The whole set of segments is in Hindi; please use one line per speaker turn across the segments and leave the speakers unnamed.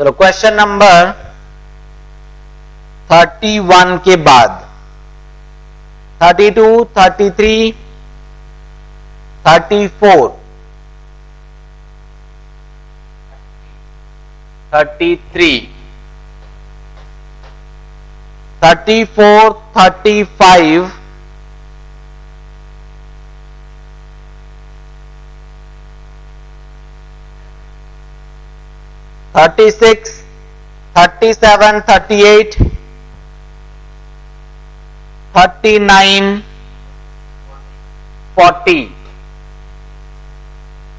चलो क्वेश्चन नंबर 31 के बाद 32, 33, 34, 33, 34, 35, 36, 37, 38, 39, 40,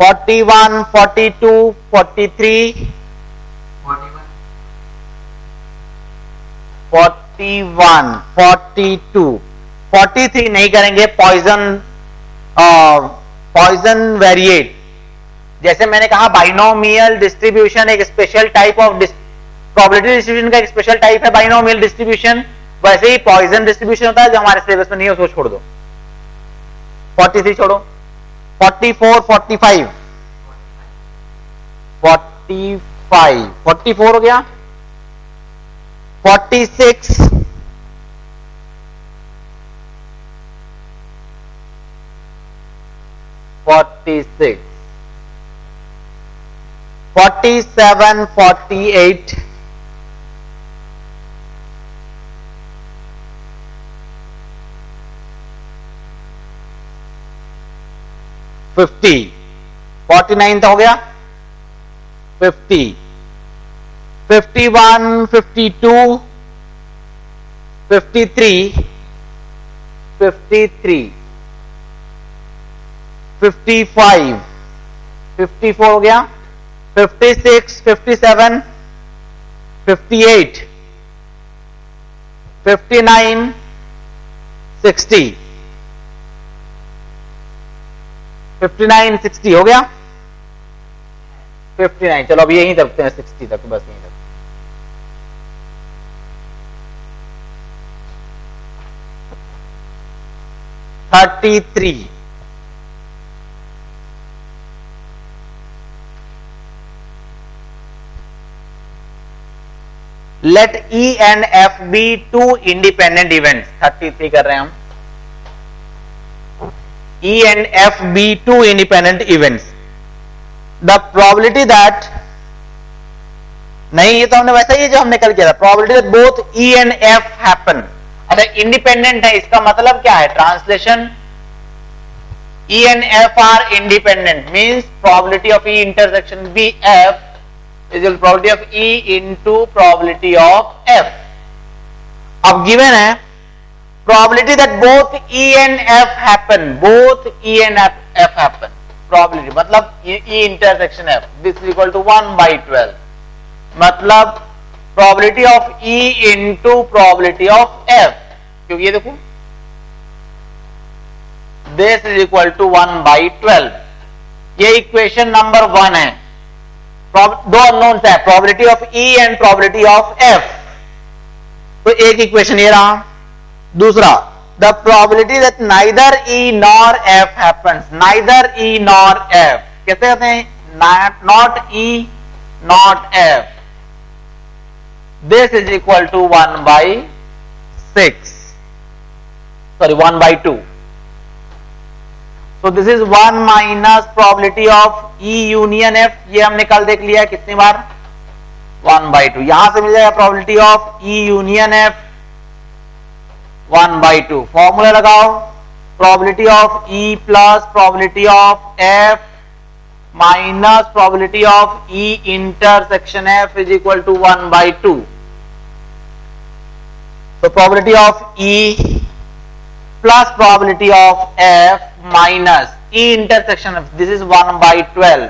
41, 42, 43, 41, 42, 43 नहीं करेंगे, पॉइजन वेरिएट। जैसे मैंने कहा बाइनोमियल डिस्ट्रीब्यूशन एक special type of probability distribution का एक स्पेशल टाइप है बाइनोमियल डिस्ट्रीब्यूशन, वैसे ही पॉइजन डिस्ट्रीब्यूशन होता है जो हमारे सिलेबस में नहीं है, उसको छोड़ दो। 43 छोड़ो, 44, 45, 45, 44 हो गया, 46, 46, 47, 48, 50, 49 तो हो गया, 50, 51, 52, 53, 53, 55, 54 हो गया, 56, 57, 58, 59, 60, 59, 60 हो गया, 59। चलो अब यहीं रखते हैं 60 तक, बस यहीं तक। $33, let E and F be two independent events। 33 कर रहे हैं हम। E and F be two independent events। The probability that, नहीं ये तो हमने वैसा ही जो हमने कल किया था, probability that both E and F happen। अच्छा इंडिपेंडेंट है, इसका मतलब क्या है? Translation, E and F are independent means probability of E intersection BF is equal to probability of E into probability of F। अब given है probability that both E and F happen, both E and F happen, probability मतलब E intersection F, this is equal to 1/12, मतलब probability of E into probability of F, क्योंकि ये देखो this is equal to 1/12। ये इक्वेशन नंबर 1 है। दो अननोन्स है, probability of E and probability of F। तो एक इक्वेशन ये रहा। दूसरा, the probability that neither E nor F happens, neither E nor F कैसे कहते हैं? Not E not F, this is equal to 1/6, sorry 1/2। So this is 1 minus probability of E union F, ये हमने कल देख लिया है कितनी बार, 1/2। यहां से मिल जाएगा probability of E union F 1/2। Formula लगाओ, probability of E plus probability of F minus probability of E intersection F is equal to 1/2। So probability of E plus probability of F minus E intersection of this is 1/12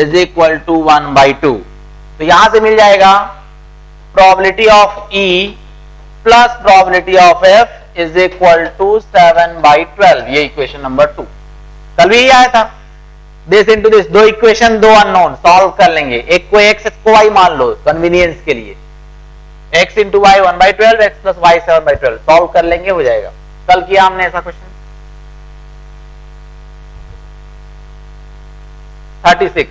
is equal to 1/2। तो यहां से मिल जाएगा probability of E plus probability of F is equal to 7/12। ये इक्वेशन नंबर 2 कल भी आया था। दिस इंटू दिस, दो इक्वेशन दो अननोन, सॉल्व कर लेंगे। एक को x, एक को y मान लो कन्वीनियंस के लिए। x into y 1/12, x plus y 7/12, solve कर लेंगे, हो जाएगा। कल किया हमने ऐसा question. 36,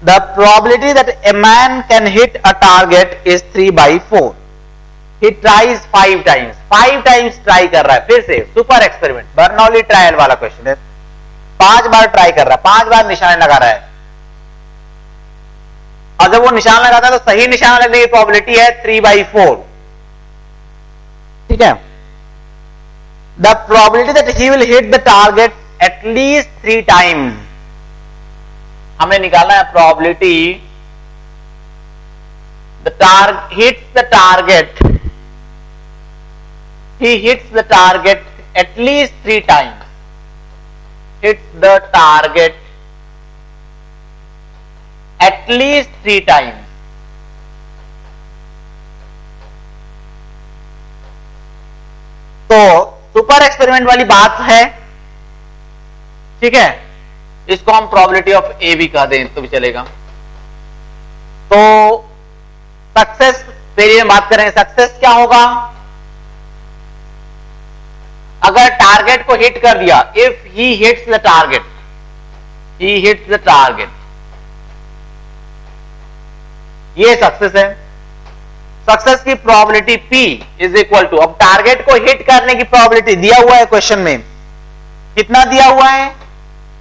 The probability that a man can hit a target is 3/4. He tries 5 times. 5 times try कर रहा है, फिर से सुपर एक्सपेरिमेंट, बर्नौली ट्रायल वाला क्वेश्चन है। 5 बार ट्राई कर रहा है, 5 बार निशान लगा रहा है, और जब वो निशान लगाता है तो सही निशान लगने की प्रोबेबिलिटी है 3/4। ठीक है। The probability that he will hit the target at least 3 times, हमें निकालना है probability hits the target, he hits the target at least 3 times, hits the target at least 3 times। तो सुपर एक्सपेरिमेंट वाली बात है, ठीक है। इसको हम प्रोबेबिलिटी ऑफ ए भी कह दें तो भी चलेगा। तो सक्सेस पे बात करेंगे, सक्सेस क्या होगा? अगर टारगेट को हिट कर दिया, if he hits the target, he hits the target, ये सक्सेस है। सक्सेस की probability P is equal to, अब टारगेट को हिट करने की प्रोबेबिलिटी दिया हुआ है क्वेश्चन में, कितना दिया हुआ है?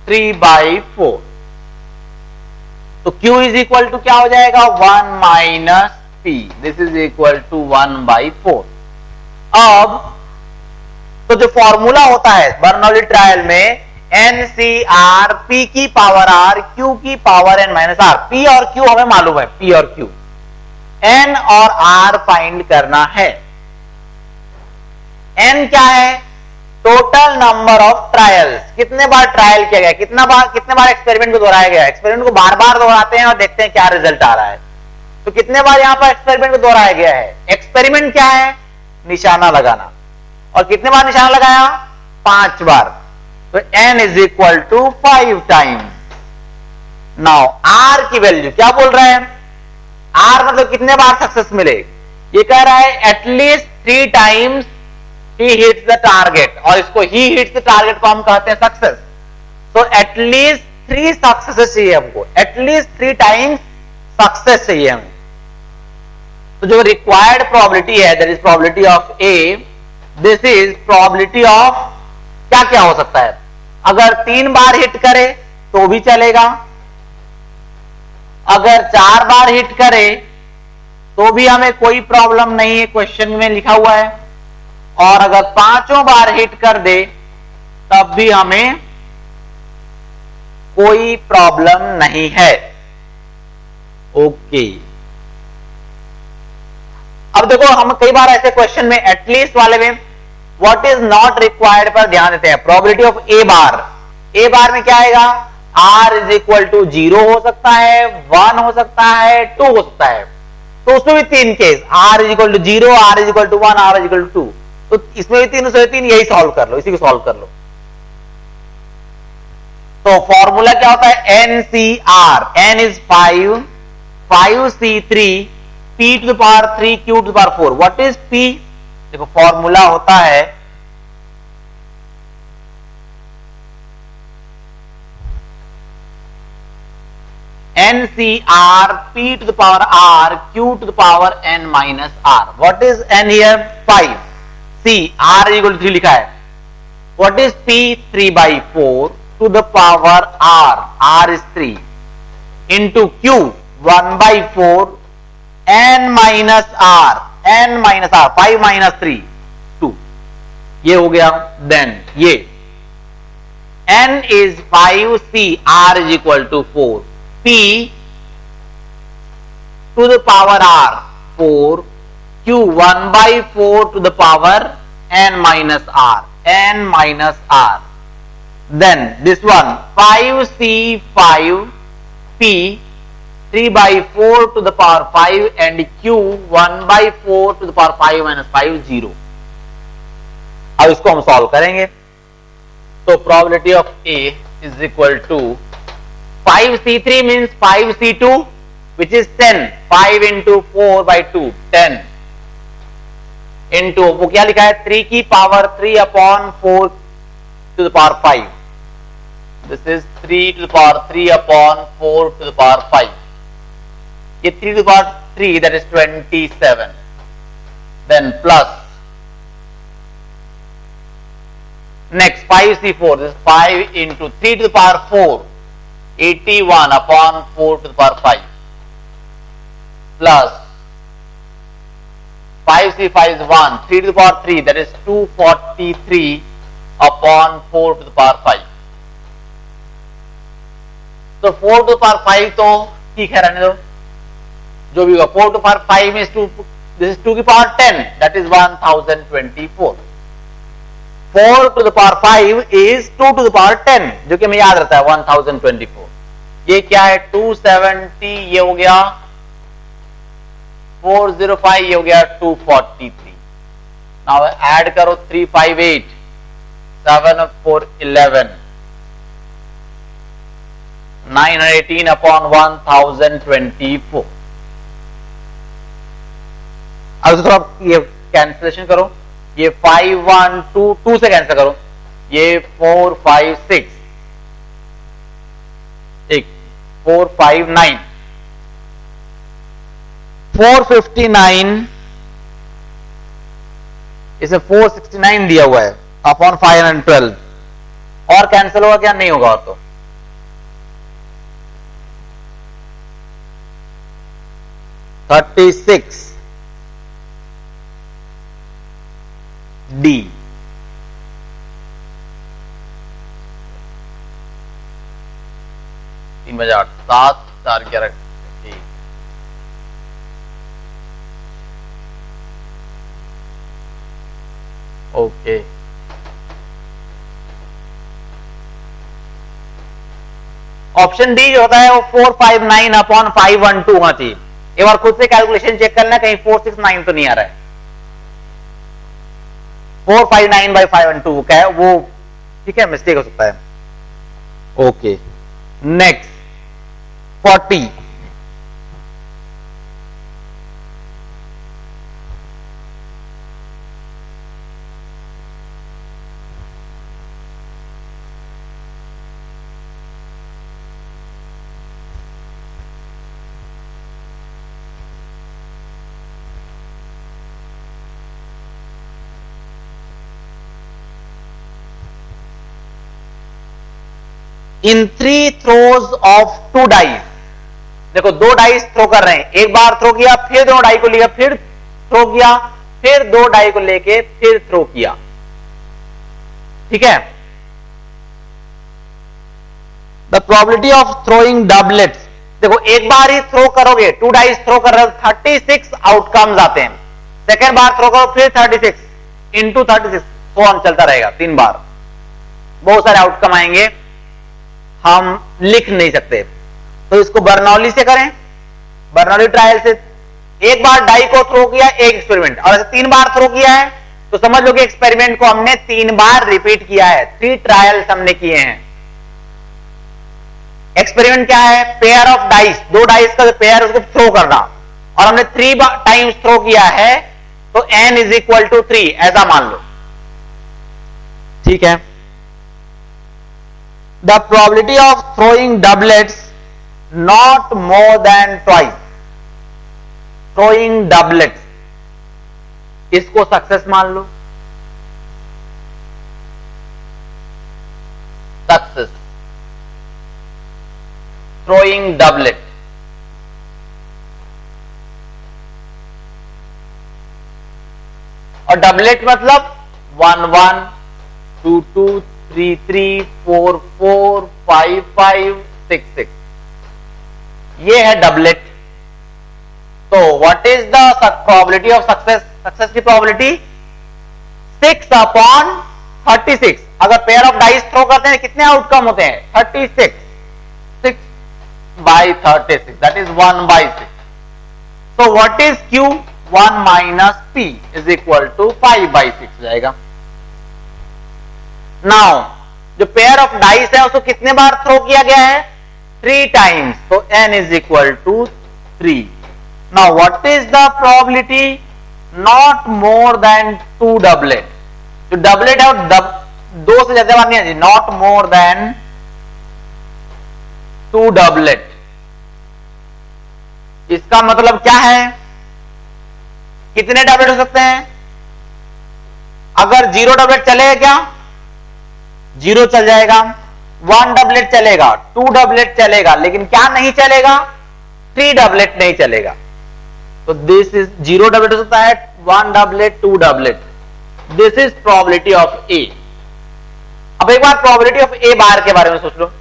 3/4। तो Q इज इक्वल टू क्या हो जाएगा? 1 minus P, this is equal to 1/4। अब तो जो फॉर्मूला होता है बर्नौली ट्रायल में, NCR P की पावर R Q की power N minus R, P और Q हमें मालूम है, P और Q, N और R फाइंड करना है। N क्या है? टोटल नंबर ऑफ ट्रायल्स, कितने बार ट्रायल किया गया, कितने बार एक्सपेरिमेंट को दोहराया गया। एक्सपेरिमेंट को बार बार दोहराते हैं और देखते हैं क्या रिजल्ट आ रहा है। तो कितने बार यहां पर एक्सपेरिमेंट को दोहराया गया है? एक्सपेरिमेंट क्या है? निशाना लगाना। और कितने बार निशाना लगाया? 5 बार। तो N is equal to 5 times. Now R की वैल्यू क्या बोल रहे हैं? R मतलब कितने बार सक्सेस मिले? ये कह रहा है at least 3 times he hits the target, और इसको he hits the target को हम कहते हैं सक्सेस। तो एटलीस्ट 3 सक्सेस चाहिए हमको, एटलीस्ट 3 टाइम्स सक्सेस चाहिए हमें। तो जो रिक्वायर्ड प्रोबेबिलिटी है, that is probability of A, this is probability of क्या क्या हो सकता है? अगर 3 बार हिट करे तो भी चलेगा, अगर 4 बार हिट करे तो भी हमें कोई प्रॉब्लम नहीं है, क्वेश्चन में लिखा हुआ है, और अगर 5 बार हिट कर दे तब भी हमें कोई प्रॉब्लम नहीं है। ओके। अब देखो, हम कई बार ऐसे क्वेश्चन में एटलीस्ट वाले में व्हाट इज नॉट रिक्वायर्ड पर ध्यान देते हैं। प्रोबेबिलिटी ऑफ ए बार में क्या आएगा? R इज इक्वल टू 0 हो सकता है, 1 हो सकता है, 2 हो सकता है। तो उसमें भी 3 case, R is equal to 0, R is equal to 1, R is equal to 2। तो इसमें भी 3 यही सॉल्व कर लो, इसी को सॉल्व कर लो। तो फॉर्मूला क्या होता है? NCR, N is 5, 5C3, P to the power 3, Q to the power 4। What is P? देखो फॉर्मूला होता है NCR P to the power R Q to the power N minus R. What is N here? 5. C R is equal to 3 लिखा है। What is P? 3/4 to the power R. R is 3 into Q 1/4 N minus R. N minus R 5 minus 3 2। ये हो गया। Then ये N is 5C R is equal to 4 P to the power R 4 Q 1/4 to the power N minus R N minus R। Then this one 5C 5 P 3/4 to the power 5 and Q 1/4 to the power 5 minus 5 0। अब इसको हम सॉल्व करेंगे। तो probability of A is equal to 5C3 means 5C2 which is 10, 5 into 4/2 10 into वो क्या लिखा है 3 की power 3 upon 4 to the power 5। This is 3 to the power 3 upon 4 to the power 5. ये 3 to the power 3 that is 27. Then plus next 5c4, this is 5 into 3 to the power 4, 81 upon 4 to the power 5, plus 5c5 is 1, 3 to the power 3, that is 243 upon 4 to the power 5. तो 4 to the power 5 तो ठीक है, रहने दो, जो भी होगा 4 to the power 5 is 2, this is 2 की power 10, that is 1024. 4 to the power 5 is 2 to the power 10, जो कि हमें याद रहता है 1024. ये क्या है 270, ये हो गया 405, ये हो गया 243. नाउ ऐड करो 358, 7 4 11, 918 upon 1024. अब थोड़ा ये कैंसिलेशन करो, ये 5 1 2 2 से कैंसिल करो, ये 4 5 6, एक 4 5 9, 459, इसे 469 दिया हुआ है अपॉन 512. और कैंसिल होगा क्या? नहीं होगा. और तो 36 D. 3 बजे 8 7 4 11 ठीक. ओके, ऑप्शन डी जो होता है वो 459 अपॉन 512 होना चाहिए. एक बार खुद से कैलकुलेशन चेक करना, कहीं 469 तो नहीं आ रहा है. 459 by 512 क्या है वो, ठीक है, मिस्टेक हो सकता है. Okay, next 40. In 3 throws of 2 dice, देखो 2 डाइस थ्रो कर रहे हैं, एक बार थ्रो किया, फिर 2 डाई को लिया, फिर थ्रो किया, फिर 2 डाई को लेके फिर थ्रो किया. ठीक है. The probability of throwing doublets, देखो एक बार ही थ्रो करोगे, 2 डाइस थ्रो कर रहे हो, 36 आउटकम्स आते हैं. सेकेंड बार थ्रो करो, फिर 36 इंटू 36, तो ऑन चलता रहेगा 3 बार, बहुत सारे आउटकम आएंगे, हम लिख नहीं सकते. तो इसको बर्नौली से करें, बर्नौली ट्रायल से. एक बार डाई को थ्रो किया, एक एक्सपेरिमेंट, और ऐसे 3 बार थ्रो किया है, तो समझ लो कि एक्सपेरिमेंट को हमने 3 बार रिपीट किया है. 3 ट्रायल्स हमने किए हैं. एक्सपेरिमेंट क्या है? पेयर ऑफ डाइस, 2 डाइस का पेयर उसको थ्रो करना, और हमने 3 टाइम्स थ्रो किया है, तो n इज इक्वल टू 3 ऐसा मान लो. ठीक है. The probability of throwing doublets not more than twice. Throwing doublets, इसको सक्सेस मान लो. Success throwing doublet. और डबलेट मतलब 1 1 2 2 3 3 4 4 5 5 6 6, ये है डबलेट. तो what is the probability of success? Success की प्रोबेबिलिटी 6 अपॉन 36. अगर पेयर ऑफ डाइस थ्रो करते हैं कितने आउटकम होते हैं? 36. 6 बाई 36, दैट इज 1 बाई 6. तो what is q? 1 minus p is equal to 5 by 6 जाएगा. नाउ जो पेयर ऑफ डाइस है उसको कितने बार थ्रो किया गया है? 3 टाइम्स, तो n is equal to 3. Now what is the probability? Not more than 2 doublet. जो डबलेट है वो 2 से ज्यादा बार नहीं आती, not more than two doublet. इसका मतलब क्या है, कितने डबलेट हो सकते हैं? अगर 0 डबलेट चलेगा क्या? 0 चल जाएगा। 1 डबलेट चलेगा, 2 डबलेट चलेगा, लेकिन क्या नहीं चलेगा? 3 डबलेट नहीं चलेगा। तो दिस इज 0 डबलेट हो सकता है, 1 doublet, 2 doublet. This is probability of A. अब एक बार प्रोबेबिलिटी ऑफ ए बार के बारे में सोच लो।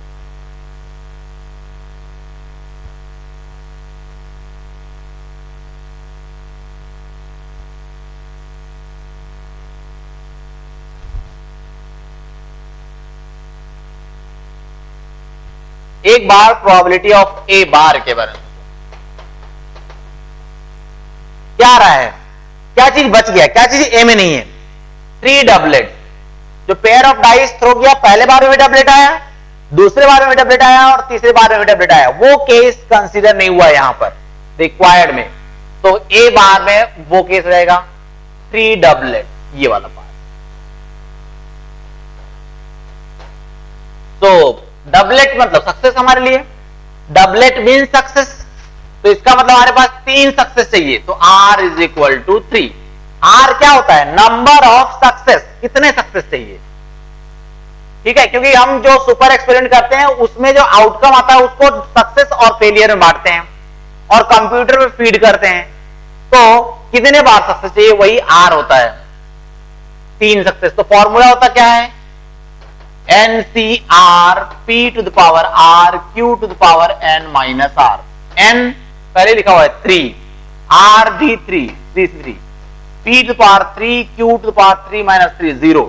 एक बार प्रोबेबिलिटी ऑफ ए बार के बारे में क्या आ रहा है, क्या चीज बच गया, क्या चीज ए में नहीं है? 3 डबलेट। जो पेयर ऑफ डाइस थ्रो किया, पहले बार में भी डबलेट आया, दूसरे बार में भी डबलेट आया और तीसरे बार में भी डबलेट आया, वो केस कंसीडर नहीं हुआ यहां पर रिक्वायर्ड में। तो ए बार में वो केस रहेगा 3 डबलेट, ये वाला पार्ट। तो डबलेट मतलब सक्सेस हमारे लिए, डबलेट मीन सक्सेस। तो इसका मतलब हमारे पास 3 सक्सेस चाहिए, तो R is equal to 3। R क्या होता है? नंबर ऑफ सक्सेस, कितने सक्सेस चाहिए। ठीक है, क्योंकि हम जो सुपर एक्सपेरिमेंट करते हैं उसमें जो आउटकम आता है उसको सक्सेस और फेलियर में बांटते हैं और कंप्यूटर में फीड करते हैं। तो कितने बार सक्सेस चाहिए, वही R होता है, 3 सक्सेस। तो फॉर्मूला होता क्या है? NCR P to the power R Q to the power N minus R। N पहले लिखा हुआ है 3, R भी 3, 3, P to the power 3, Q to the power 3 minus 3, 0.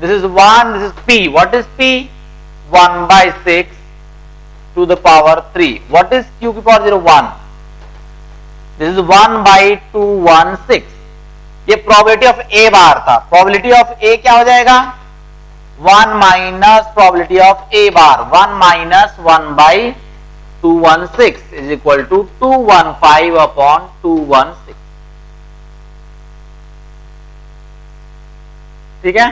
This is 1, this is P. What is P? 1 by 6 to the power 3. What is Q to the power 0? 1. This is 1 by 2, 1, 6. ये प्रोबेबिलिटी ऑफ ए बार था। प्रोबेबिलिटी ऑफ ए क्या हो जाएगा? 1 minus probability of A bar, 1 minus 1 by 216 is equal to 215 upon 216। ठीक है,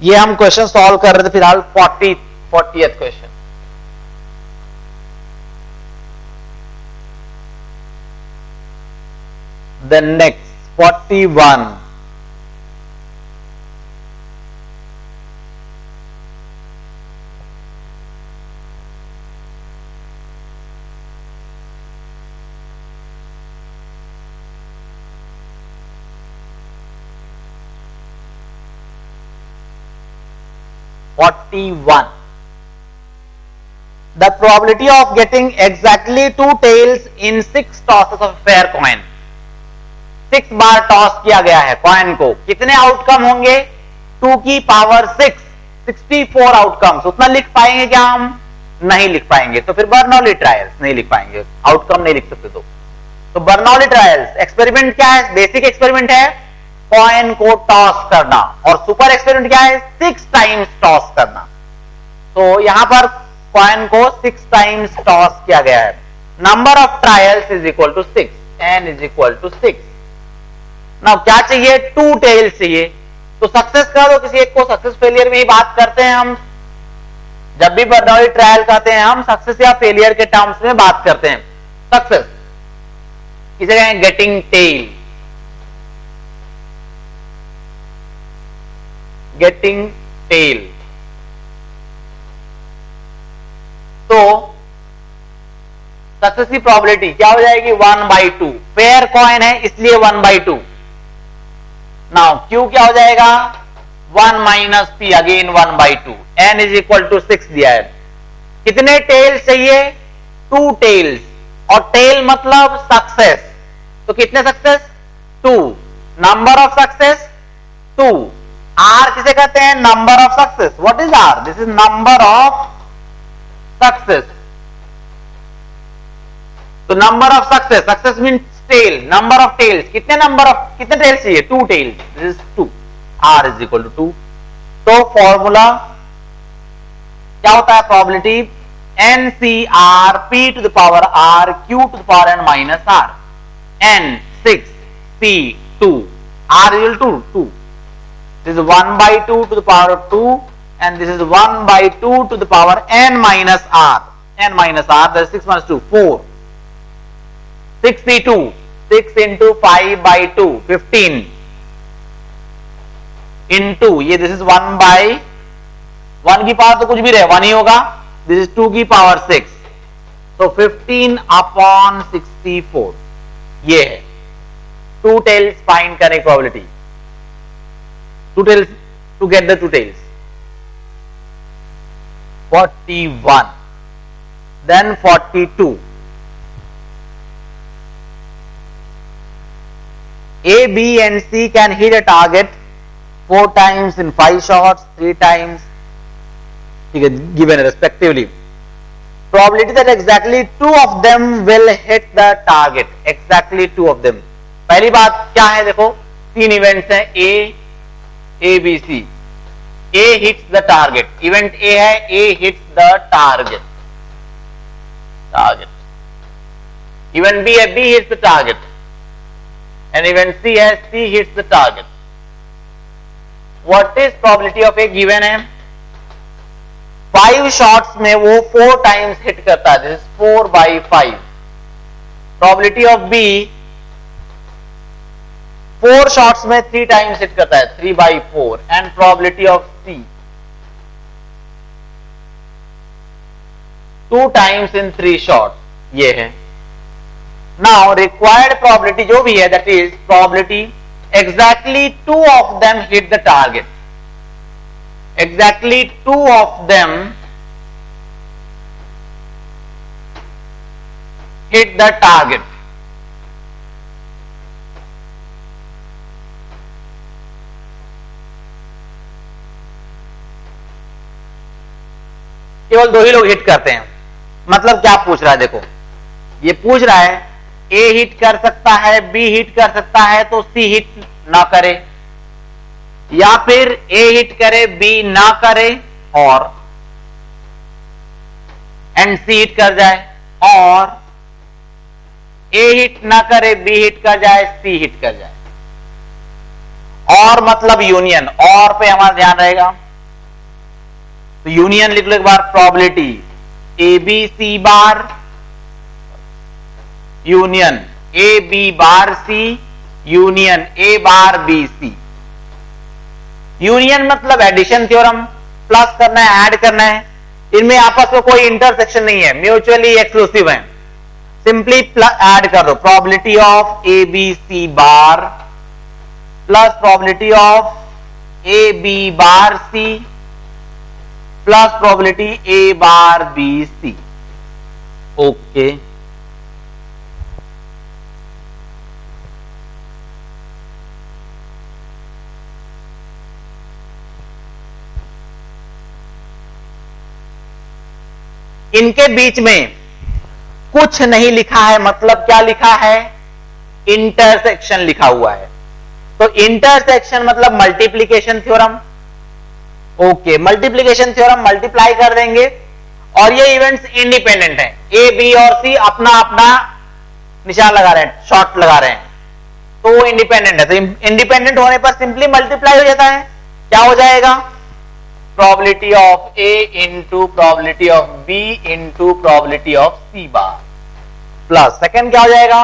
ये हम क्वेश्चन सॉल्व कर रहे थे फिलहाल 40th question. The next 41। The probability of getting exactly 2 tails in 6 tosses of a fair coin। 6 bar toss किया गया है कॉइन को, कितने आउटकम होंगे? 2 की पावर 6, 64 आउटकम्स। उतना लिख पाएंगे क्या हम? नहीं लिख पाएंगे। तो फिर बर्नौली ट्रायल्स नहीं लिख पाएंगे, आउटकम नहीं लिख सकते। तो बर्नौली ट्रायल्स एक्सपेरिमेंट क्या है? बेसिक एक्सपेरिमेंट है कॉइन को टॉस करना, और सुपर एक्सपेरिमेंट क्या है? 6 टाइम्स टॉस करना। तो यहां पर कॉइन को 6 टाइम्स टॉस किया गया है। Number of trials is equal to 6, n is equal to 6। Now क्या चाहिए? 2 टेल्स चाहिए। तो सक्सेस का दो किसी एक को, सक्सेस फेलियर में ही बात करते हैं हम। जब भी बर्नौली ट्रायल कहते हैं हम सक्सेस या फेलियर के टर्म्स में बात करते हैं। सक्सेस किसे कहें? Getting tail, getting tail. तो सक्सेस की प्रोबेबिलिटी क्या हो जाएगी? 1/2। फेयर कॉइन है इसलिए 1/2। नाउ क्यू क्या हो जाएगा? 1 minus p, again 1/2। n is equal to 6 दिया है। कितने टेल्स चाहिए? 2 टेल्स, और टेल मतलब सक्सेस। तो कितने success? 2। Number of success 2। R किसे कहते हैं? Number of success. What is R? This is number of success. तो number of success, success mean tail, number of tails. कितने टेल्स चाहिए? 2 tails, this is 2। R is equal to 2। तो फॉर्मूला क्या होता है? Probability NCR P to the power R Q to the power N minus R। N 6, P 2, R equal to 2। This is 1/2 to the power of 2 and this is 1 by 2 to the power n minus r. N minus r, that is 6 minus 2, 4. 62, 6 into 5 by 2, 15. Into, ये this is 1 by 1 की पावर तो कुछ भी रहे 1 ही होगा. This is 2 की पावर 6. So 15 upon 64. ये है. 2 tails find करने की probability. 2 tails to get the 2 tails. 41. Then 42. A, B and C can hit a target 4 times in 5 shots, 3 times given respectively. Probability that exactly 2 of them will hit the target. Exactly 2 of them. पहली बात क्या है देखो, 3 इवेंट्स हैं A, B, C. A hits the target. Event A है, A hits the target. Event B है, B hits the target. And event C है, C hits the target. What is probability of A given है? 5 shots में वो 4 times hit करता है. This is 4 by 5. Probability of B 4 shots में 3 times hit करता है. 3 by 4. And probability of C 2 times in 3 shots. ये है. Now required probability जो भी है, that is probability exactly 2 of them hit the target. Exactly 2 of them hit the target. केवल 2 ही लोग हिट करते हैं. मतलब क्या पूछ रहा है देखो, ये पूछ रहा है A हिट कर सकता है, B हिट कर सकता है तो C हिट ना करे, या फिर A हिट करे B ना करे और एंड C हिट कर जाए, और A हिट ना करे B हिट कर जाए, C हिट कर जाए. और मतलब यूनियन, और पे हमारा ध्यान रहेगा. तो यूनियन लिख लो एक बार. Probability A B C bar union A B bar C union A bar B C. Union मतलब एडिशन थ्योरम, प्लस करना है, ऐड करना है. इनमें आपस में कोई इंटरसेक्शन नहीं है, म्यूचुअली एक्सक्लूसिव है. सिंपली ऐड कर दो. Probability of A B C bar plus probability of A B bar C plus probability A bar B C. Okay. इनके बीच में कुछ नहीं लिखा है, मतलब क्या लिखा है? इंटरसेक्शन लिखा हुआ है. तो इंटरसेक्शन मतलब multiplication theorem. Okay, multiplication theorem multiply कर देंगे और ये इवेंट्स इंडिपेंडेंट हैं. ए बी और सी अपना अपना निशान लगा रहे हैं, शॉर्ट लगा रहे हैं, तो वो इंडिपेंडेंट है. तो इंडिपेंडेंट होने पर सिंपली मल्टीप्लाई हो जाता है. क्या हो जाएगा? Probability of A into probability of B into probability of C bar plus second क्या हो जाएगा?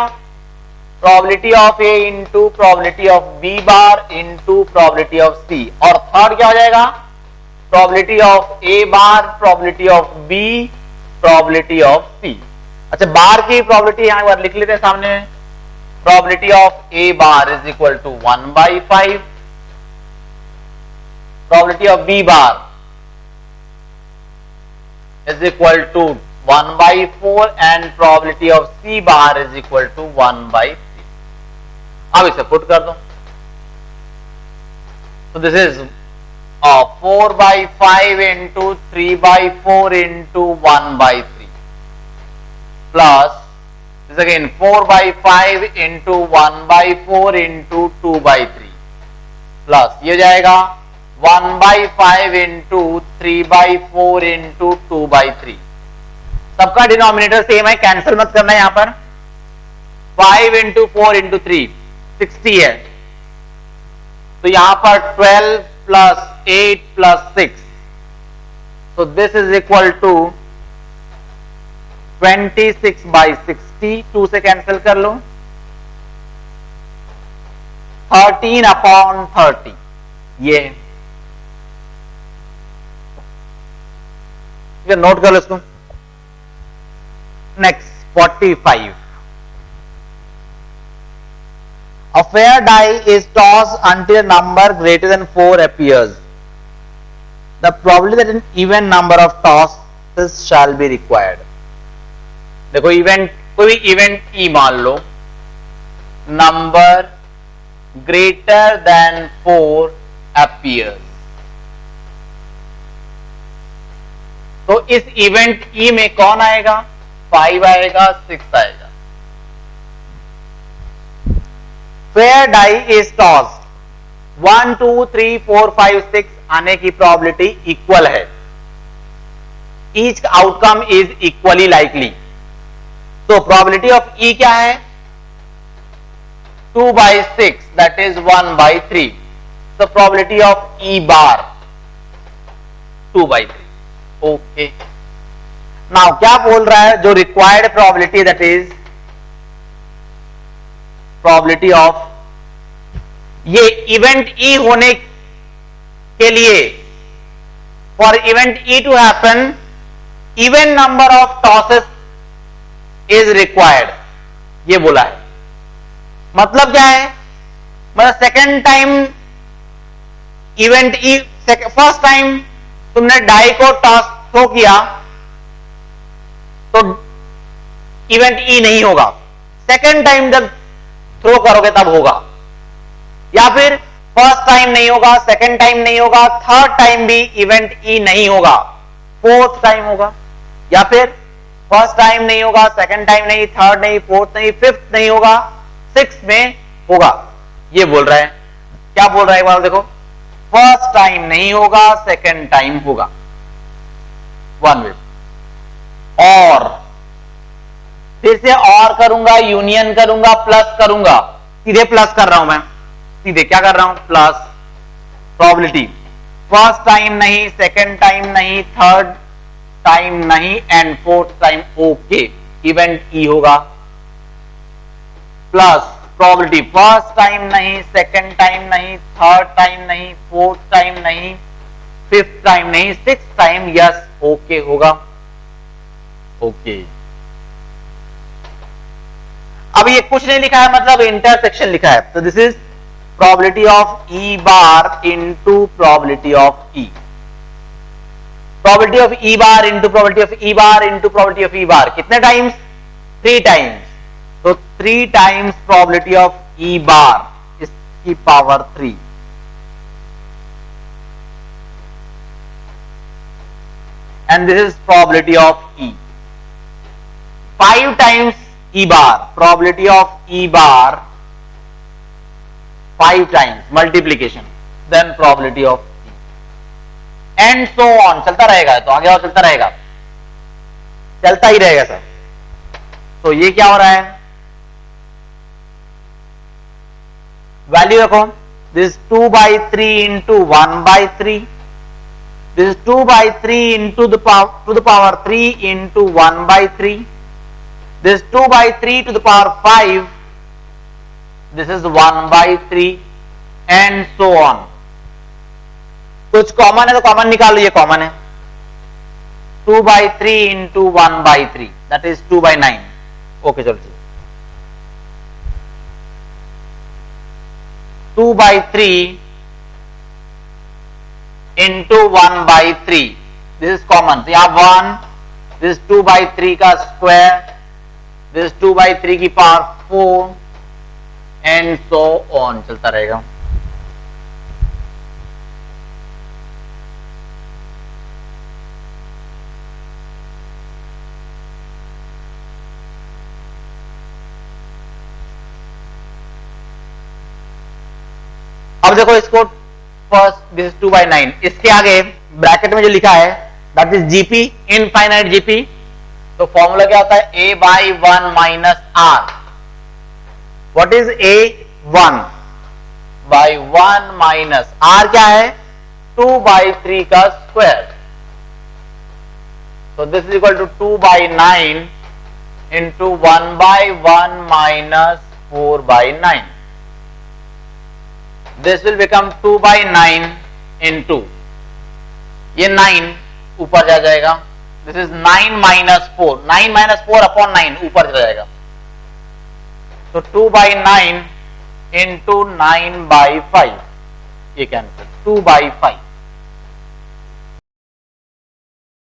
Probability of A into probability of B bar into probability of C. और थर्ड क्या हो जाएगा? Probability of A bar probability of B probability of C. अच्छा, बार की प्रोबेबिलिटी यहां पर लिख लेते हैं सामने. Probability of A bar is equal to 1/5. Probability of B bar is equal to 1/4 and probability of C bar is equal to 1/3. अब इसे पुट कर दो. So this is 4/5 into 3/4 into 1/3 plus this is again 4/5 into 1/4 into 2/3 plus ये जाएगा 1/5 into 3/4 into 2/3. सबका डिनोमिनेटर सेम है, कैंसिल मत करना यहां पर. 5 into 4 into 3 60 है, तो यहां पर 12 plus 8 plus 6 तो दिस इज इक्वल टू 26/60, 2 से कैंसिल कर लो, 13/30, ये नोट कर लो इसको। Next 45, a fair die is tossed until a number greater than 4 appears. The probability that an even number of tosses shall be required. देखो इवेंट, कोई भी इवेंट ई मान लो, नंबर ग्रेटर देन 4 appears. तो इस इवेंट ई में कौन आएगा? 5 आएगा, 6 आएगा। फेयर डाई इज टॉस्ड, 1 2 3 4 5 6 आने की प्रोबेबिलिटी इक्वल है। Each outcome is equally likely. तो प्रोबेबिलिटी ऑफ ई क्या है? 2/6, दैट इज 1/3। तो probability of E bar 2/3। Okay, now क्या बोल रहा है? जो required probability, that is probability of, ये इवेंट ई होने के लिए, for event E to happen, even number of tosses is required, ये बोला है। मतलब क्या है? मतलब second time event E, first time तुमने डाई को टॉस थ्रो किया तो इवेंट ई नहीं होगा, सेकेंड टाइम जब थ्रो करोगे तब होगा। या फिर फर्स्ट टाइम नहीं होगा, सेकेंड टाइम नहीं होगा, थर्ड टाइम भी इवेंट ई नहीं होगा, फोर्थ टाइम होगा। या फिर फर्स्ट टाइम नहीं होगा, सेकेंड टाइम नहीं, थर्ड नहीं, फोर्थ नहीं, फिफ्थ नहीं होगा, सिक्स्थ में होगा। ये बोल रहा है। क्या बोल रहा है एक बार देखो, फर्स्ट टाइम नहीं होगा, सेकेंड टाइम होगा, वन वे। और फिर से और करूंगा, यूनियन करूंगा, प्लस करूंगा, सीधे प्लस कर रहा हूं मैं, सीधे क्या कर रहा हूं? प्लस प्रोबेबिलिटी, फर्स्ट टाइम नहीं, सेकेंड टाइम नहीं, थर्ड टाइम नहीं, and fourth time okay, event E होगा, प्लस प्रोबेबिलिटी फर्स्ट टाइम नहीं, सेकेंड टाइम नहीं, थर्ड टाइम नहीं, फोर्थ टाइम नहीं, फिफ्थ टाइम नहीं, सिक्स्थ टाइम यस ओके होगा। ओके, अब ये कुछ नहीं लिखा है, मतलब इंटरसेक्शन लिखा है। तो this is probability of E bar into probability of E, probability of E bar into probability of E bar into probability of E bar. कितने टाइम्स? 3 टाइम्स। तो 3 times probability of E bar इसकी power 3, and this is probability of E. 5 times E bar, probability of E bar 5 times multiplication, then probability of E, and so on, चलता रहेगा। तो आगे और चलता रहेगा, चलता ही रहेगा सर। तो ये क्या हो रहा है? वैल्यू रखो, this 2/3 into 1/3, this 2/3 into the power 3 into 1/3, this 2/3 to the power 5, this is 1/3, and so on. कुछ कॉमन है तो कॉमन निकालो, ये कॉमन है, 2/3 इंटू 1/3, that is 2/9। ओके चलो, 2/3 इंटू 1/3, दिस इज कॉमन, तो यहां 1, दिस 2/3 का स्क्वायर, दिस 2/3 की पावर 4, एंड सो ऑन, चलता रहेगा। अब देखो इसको, फर्स्ट दिस 2/9, इसके आगे ब्रैकेट में जो लिखा है that is GP, infinite GP. तो फॉर्मूला क्या होता है? a/1 minus r. What is a/1 minus r क्या है? 2/3 का square, So this is equal to 2 by 9 into 1 by 1 minus 4 by 9. This will become 2 by 9 into, ये 9 ऊपर जा जाएगा, this is 9 minus 4, 9 minus 4 upon 9 ऊपर चला जाएगा, तो 2 by 9 into 9 by 5, ये कैंसिल, 2 by 5.